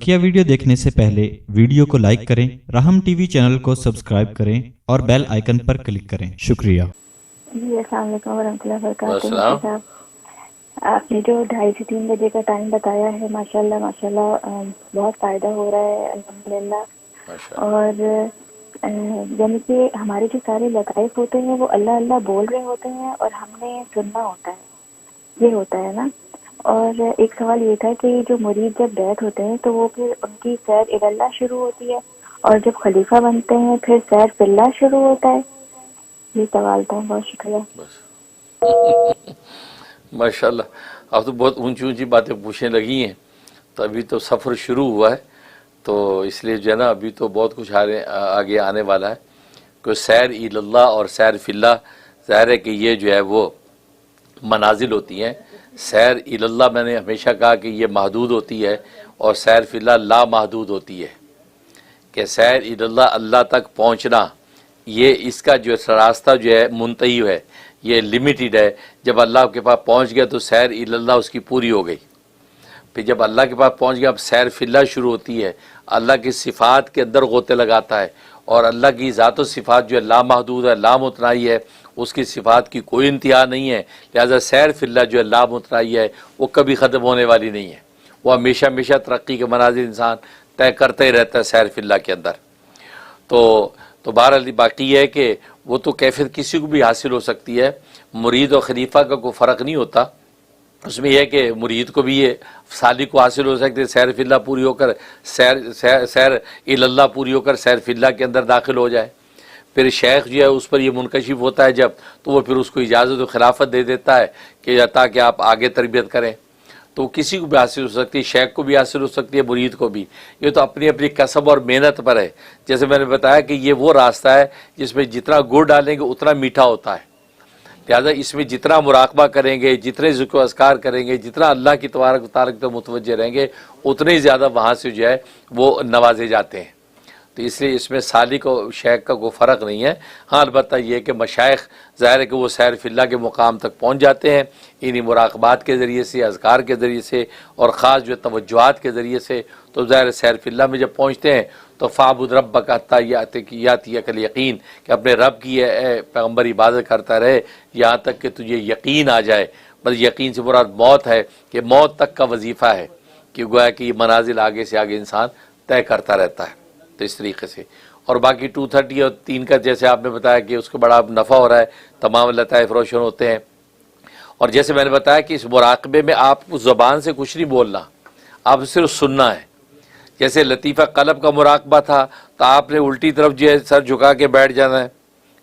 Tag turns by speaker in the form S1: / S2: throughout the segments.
S1: बकिया video देखने से पहले वीडियो को लाइक करें, राहम टीवी चैनल को सब्सक्राइब करें और बेल आइकन पर क्लिक करें। शुक्रिया।
S2: जी अस्सलाम वालेकुम वरहमतुल्लाहि वबरकातुहू साहब, आपने जो 2:30 से 3 बजे का टाइम बताया है, माशाल्लाह माशाल्लाह बहुत फ़ायदा हो रहा है अल्हम्दुलिल्लाह। और यानी कि हमारे जो सारे लताइफ होते हैं वो अल्लाह अल्लाह बोल रहे होते हैं और हमने सुनना होता है, ये होता है ना। और एक सवाल ये था कि जो मुरीद जब बैत होते हैं तो वो फिर उनकी सैर इल्लाह शुरू होती है और जब खलीफा बनते हैं फिर सैर फिल्लाह शुरू होता है। ये सवाल था, बहुत शुक्रिया।
S3: माशाल्लाह, आप तो बहुत ऊंची ऊंची बातें पूछने लगी हैं। तो अभी तो सफ़र शुरू हुआ है, तो इसलिए जो है ना अभी तो बहुत कुछ आगे आने वाला है। कि सैर इल्लाह और सैर फिल्लाह, ज़ाहिर है कि ये जो है वो मनाजिल होती हैं। सैर इल्लाह मैंने हमेशा कहा कि ये महदूद होती है और सैर फिल्लाह ला महदूद होती है। कि सैर इल्लाह अल्लाह तक पहुँचना, ये इसका जो रास्ता जो है मुंतही है, ये लिमिटेड है। जब अल्लाह के पास पहुँच गया तो सैर इल्लाह उसकी पूरी हो गई। फिर जब अल्लाह के पास पहुँच गया अब सैर फिल्लाह शुरू होती है। अल्लाह की सिफ़ात के अंदर गोते लगाता है और अल्लाह की ज़ात व सिफ़ात जो है लामहदूद है, लामुतनाई है, उसकी सिफ़ात की कोई इंतहा नहीं है। लिहाजा सैर फिल्लाह जो है लामुतनाई है, वो कभी ख़त्म होने वाली नहीं है। वो हमेशा हमेशा तरक्की के मनाज़िल इंसान तय करता ही रहता है सैर फिल्लाह के अंदर। तो बहरहाल बाकी है कि वो तो कैफियत किसी को भी हासिल हो सकती है। मुरीद और खलीफा का कोई फ़र्क नहीं होता। उसमें यह है कि मुरीद को भी ये साली को हासिल हो सकती है, सैर फिल्लाह पूरी होकर सैर इल्लाह पूरी होकर सैर फिल्लाह के अंदर दाखिल हो जाए। फिर शेख जो है उस पर ये मुनकशिफ होता है जब, तो वो फिर उसको इजाज़त और खिलाफत दे देता है कि ताकि आप आगे तरबियत करें। तो किसी को भी हासिल हो सकती है, शेख को भी हासिल हो सकती है, मुरीद को भी। ये तो अपनी अपनी कसब और मेहनत पर है। जैसे मैंने बताया कि ये वो रास्ता है जिसमें जितना गुड़ डालेंगे उतना मीठा होता है। लिहाजा इसमें जितना मुराकबा करेंगे, जितने ज़िक्र अस्कार करेंगे, जितना अल्लाह की तबारक तारक तो मुतवज्जे रहेंगे, उतने ही ज़्यादा वहाँ से जो है वो नवाजे जाते हैं। तो इसलिए इसमें सालिक और शेख का कोई फ़र्क नहीं है। हाँ, अलबत्ता ये है कि मशाइख ज़ाहिर है कि वो सैर फिल्लाह के मुकाम तक पहुँच जाते हैं इन्हीं मुराकबात के ज़रिए से, अज़कार के ज़रिए से और ख़ास जो तवज्जुहात के ज़रिए से। तो ज़ाहिर सैर फिल्लाह में जब पहुँचते हैं तो फ़ाबुद रब्बक हत्ता यातियकल यकीन, कि अपने रब की पैगम्बर इबादत करता रहे यहाँ तक कि तुझे यकीन आ जाए। बस यकीन से मुराद मौत है कि मौत तक का वजीफ़ा है कि गोया कि ये मनाजिल आगे से आगे इंसान तय करता रहता है। तो इस तरीके से और बाकी 230 और 3 का जैसे आपने बताया कि उसको बड़ा नफ़ा हो रहा है, तमाम लताइफ रोशन होते हैं। और जैसे मैंने बताया कि इस मुराकबे में आप उस ज़बान से कुछ नहीं बोलना, आप सिर्फ सुनना है। जैसे लतीफ़ा कलब का मुराकबा था तो आपने उल्टी तरफ जो है सर झुका के बैठ जाना है,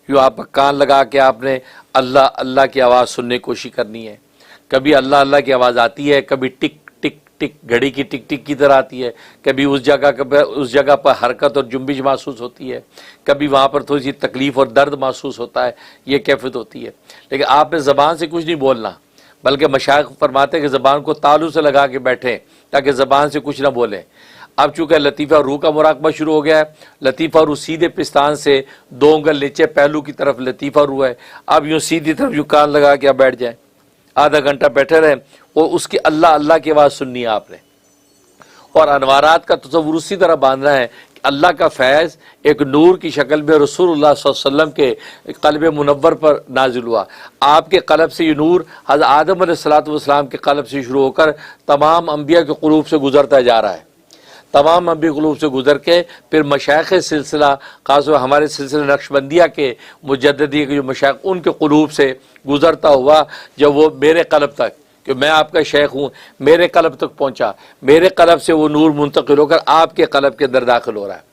S3: यूँ आप कान लगा के आपने अल्लाह अल्लाह की आवाज़ सुनने की कोशिश करनी है। कभी अल्लाह अल्लाह की आवाज़ आती है, कभी टिक टिक टिक घड़ी की टिक टिक की तरह आती है, कभी उस जगह पर हरकत और जुम्बिश महसूस होती है, कभी वहाँ पर थोड़ी सी तकलीफ़ और दर्द महसूस होता है। ये कैफियत होती है। लेकिन आपने ज़बान से कुछ नहीं बोलना, बल्कि मशाइख फरमाते हैं कि ज़बान को तालू से लगा के बैठें ताकि ज़बान से कुछ ना बोलें। अब चूँकि लतीफ़ा रूह का मुराकबा शुरू हो गया है, लतीफ़ा रूह सीधे पिस्तान से 2 उंगल नीचे पहलू की तरफ लतीफ़ा रूह है। अब यूँ सीधी तरफ यूँ कान लगा के आप बैठ जाएँ, आधा घंटा बैठे रहें और उसकी अल्लाह अल्लाह की आवाज़ सुननी है आपने। और अनवारात का तसव्वुर उसी तरह बांधना है कि अल्लाह का फैज़ एक नूर की शक्ल में रसूलुल्लाह सल्लल्लाहु अलैहि वसल्लम के क़ल्ब मुनव्वर पर नाजिल हुआ। आपके क़ल्ब से ये नूर हज़रत आदम अलैहिस्सलातु वस्सलाम के क़ल्ब से शुरू होकर तमाम अंबिया के क़ुलूब से गुज़रता जा रहा है। तमाम अंबिया क़ुलूब से गुज़र के फिर मशाइख़ सिलसिला, ख़ासतौर हमारे सिलसिले नक्शबंदिया के मुजद्दिदी के जो मशाइख़, उनके क़ुलूब से गुज़रता हुआ जब वो मेरे क़ल्ब तक, कि मैं आपका शेख हूँ, मेरे क़ल्ब तक पहुँचा, मेरे क़ल्ब से वो नूर मुंतकिल होकर आपके क़ल्ब के अंदर दाखिल हो रहा है।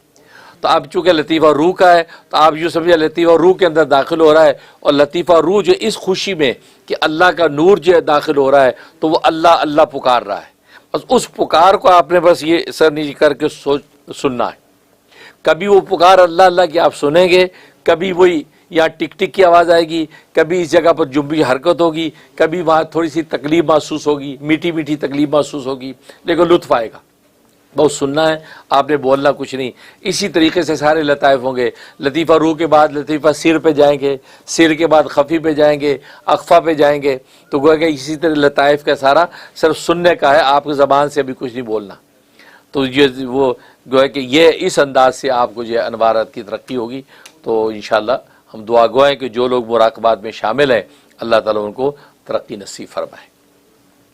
S3: तो अब चूँकि लतीफ़ा रूह का है तो आप यूँ समझिए लतीफ़ा रूह के अंदर दाखिल हो रहा है। और लतीफ़ा रूह जो इस खुशी में कि अल्लाह का नूर जो है दाखिल हो रहा है, तो वो अल्लाह अल्लाह पुकार रहा है। बस उस पुकार को आपने बस ये सर नीचे करके सुनना है। कभी वो पुकार अल्लाह अल्लाह की आप सुनेंगे, कभी वही यहाँ टिक टिक की आवाज़ आएगी, कभी इस जगह पर जुम्बी हरकत होगी, कभी वहाँ थोड़ी सी तकलीफ़ महसूस होगी, मीठी मीठी तकलीफ़ महसूस होगी, लेकिन लुत्फ़ आएगा। बहुत सुनना है, आपने बोलना कुछ नहीं। इसी तरीके से सारे लताइफ होंगे। लतीफ़ा रूह के बाद लतीफ़ा सिर पे जाएंगे, सिर के बाद खफ़ी पे जाएंगे, अक़फ़ा पे जाएंगे। तो गोया कि इसी तरह लताइफ का सारा सिर्फ सुनने का है, आपकी ज़बान से अभी कुछ नहीं बोलना। तो ये वो गो है कि ये इस अंदाज से आपको जो है अनवारात की तरक्की होगी। तो इंशाअल्लाह हम दुआ गो हैं कि जो लोग मुराकबात में शामिल हैं अल्लाह ताला उनको तरक्की नसीब फरमाए।